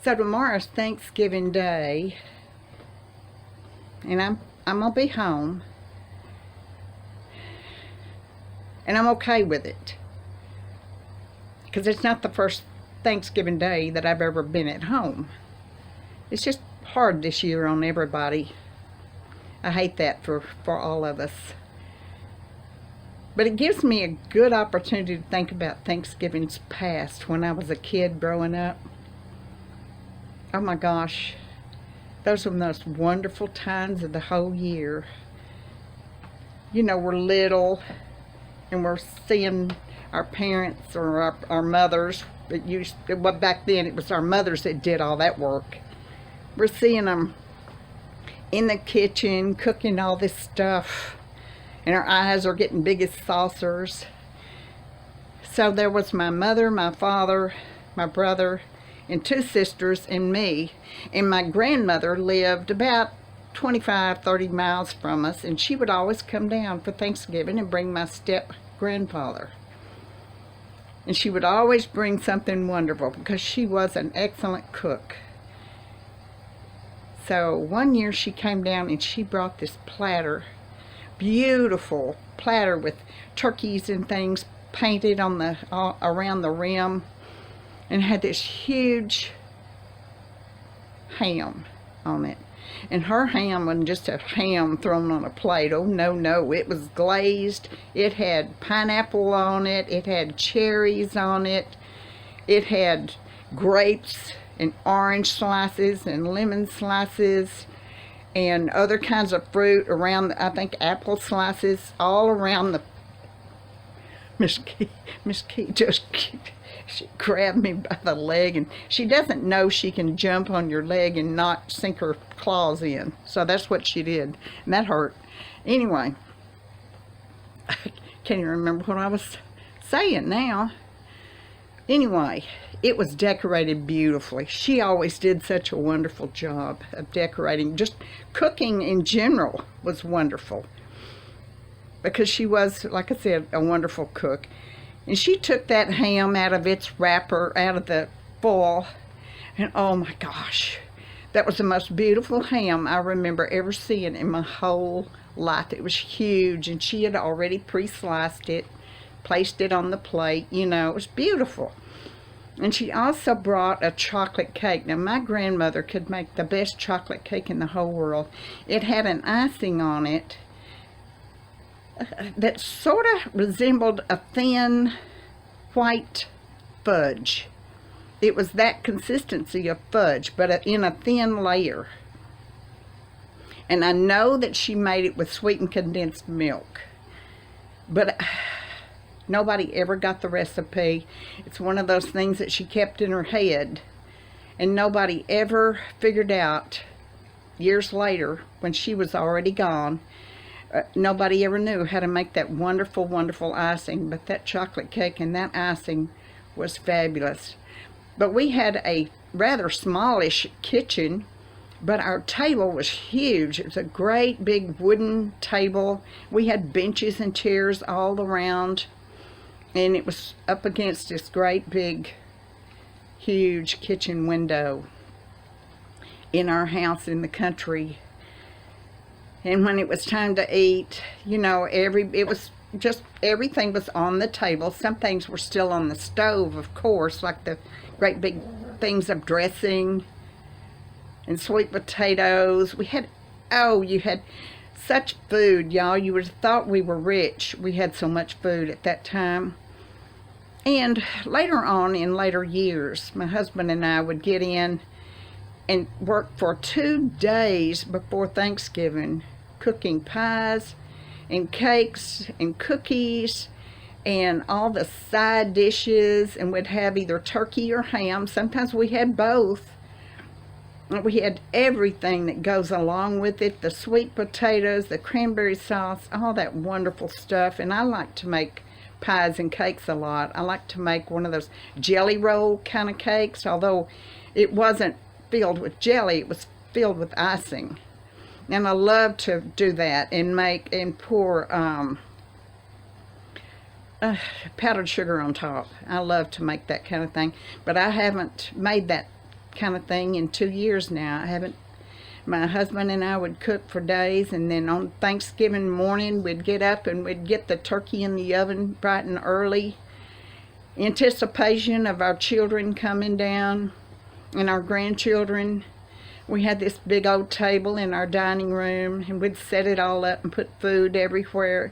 So tomorrow's Thanksgiving Day, and I'm gonna be home, and I'm okay with it, because it's not the first Thanksgiving Day that I've ever been at home. It's just hard this year on everybody. I hate that for all of us. But it gives me a good opportunity to think about Thanksgivings past when I was a kid growing up. Oh my gosh, those were the most wonderful times of the whole year. You know, we're little and we're seeing our parents or our mothers. Well, back then it was our mothers that did all that work. We're seeing them in the kitchen cooking all this stuff, and our eyes are getting big as saucers. So there was my mother, my father, my brother, and 2 sisters, and me. And my grandmother lived about 25-30 miles from us, and she would always come down for Thanksgiving and bring my step-grandfather. And she would always bring something wonderful because she was an excellent cook. So one year she came down and she brought this platter, beautiful platter with turkeys and things painted on the around the rim, and had this huge ham on it. And her ham wasn't just a ham thrown on a plate. Oh no, it was glazed. It had pineapple on it, it had cherries on it, it had grapes and orange slices and lemon slices and other kinds of fruit around, I think apple slices, all around the... Miss Key just, she grabbed me by the leg, and she doesn't know she can jump on your leg and not sink her claws in. So that's what she did, and that hurt. Anyway, I can't even remember what I was saying now. Anyway, it was decorated beautifully. She always did such a wonderful job of decorating. Just cooking in general was wonderful, because she was, like I said, a wonderful cook. And she took that ham out of its wrapper, out of the foil, and oh my gosh, that was the most beautiful ham I remember ever seeing in my whole life. It was huge, and she had already pre-sliced it, placed it on the plate. You know, it was beautiful. And she also brought a chocolate cake. Now, my grandmother could make the best chocolate cake in the whole world. It had an icing on it that sort of resembled a thin white fudge. It was that consistency of fudge, but in a thin layer. And I know that she made it with sweetened condensed milk, but nobody ever got the recipe. It's one of those things that she kept in her head, and nobody ever figured out years later, when she was already gone. Nobody ever knew how to make that wonderful, wonderful icing, but that chocolate cake and that icing was fabulous. But we had a rather smallish kitchen, but our table was huge. It was a great big wooden table. We had benches and chairs all around, and it was up against this great big, huge kitchen window in our house in the country. And when it was time to eat, you know, it was just everything was on the table. Some things were still on the stove, of course, like the great big things of dressing and sweet potatoes. We had, oh, you had such food, y'all. You would have thought we were rich. We had so much food at that time. And later on, in later years, my husband and I would get in and work for 2 days before Thanksgiving, cooking pies and cakes and cookies and all the side dishes, and we'd have either turkey or ham. Sometimes we had both. We had everything that goes along with it, the sweet potatoes, the cranberry sauce, all that wonderful stuff. And I like to make pies and cakes a lot. I like to make one of those jelly roll kind of cakes, although it wasn't filled with jelly, it was filled with icing. And I love to do that and make and pour powdered sugar on top. I love to make that kind of thing, but I haven't made that kind of thing in 2 years now. I haven't. My husband and I would cook for days, and then on Thanksgiving morning we'd get up and we'd get the turkey in the oven bright and early. Anticipation of our children coming down and our grandchildren. We had this big old table in our dining room, and we'd set it all up and put food everywhere.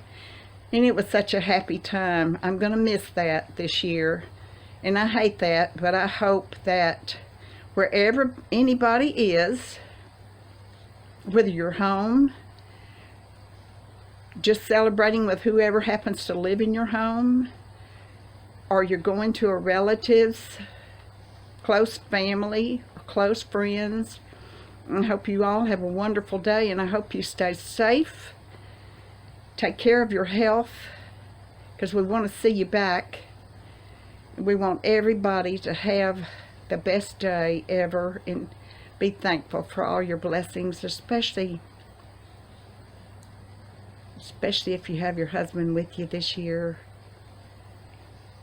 And it was such a happy time. I'm going to miss that this year. And I hate that, but I hope that wherever anybody is, whether you're home, just celebrating with whoever happens to live in your home, or you're going to a relative's, close family, or close friends, I hope you all have a wonderful day, and I hope you stay safe. Take care of your health, because we want to see you back. We want everybody to have the best day ever, and be thankful for all your blessings, especially if you have your husband with you this year.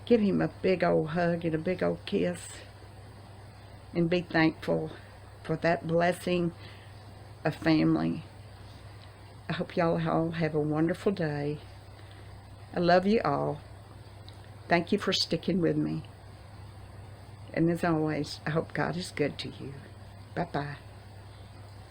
Give him a big old hug and a big old kiss, and be thankful for that blessing of family. I hope y'all all have a wonderful day. I love you all. Thank you for sticking with me. And as always, I hope God is good to you. Bye-bye.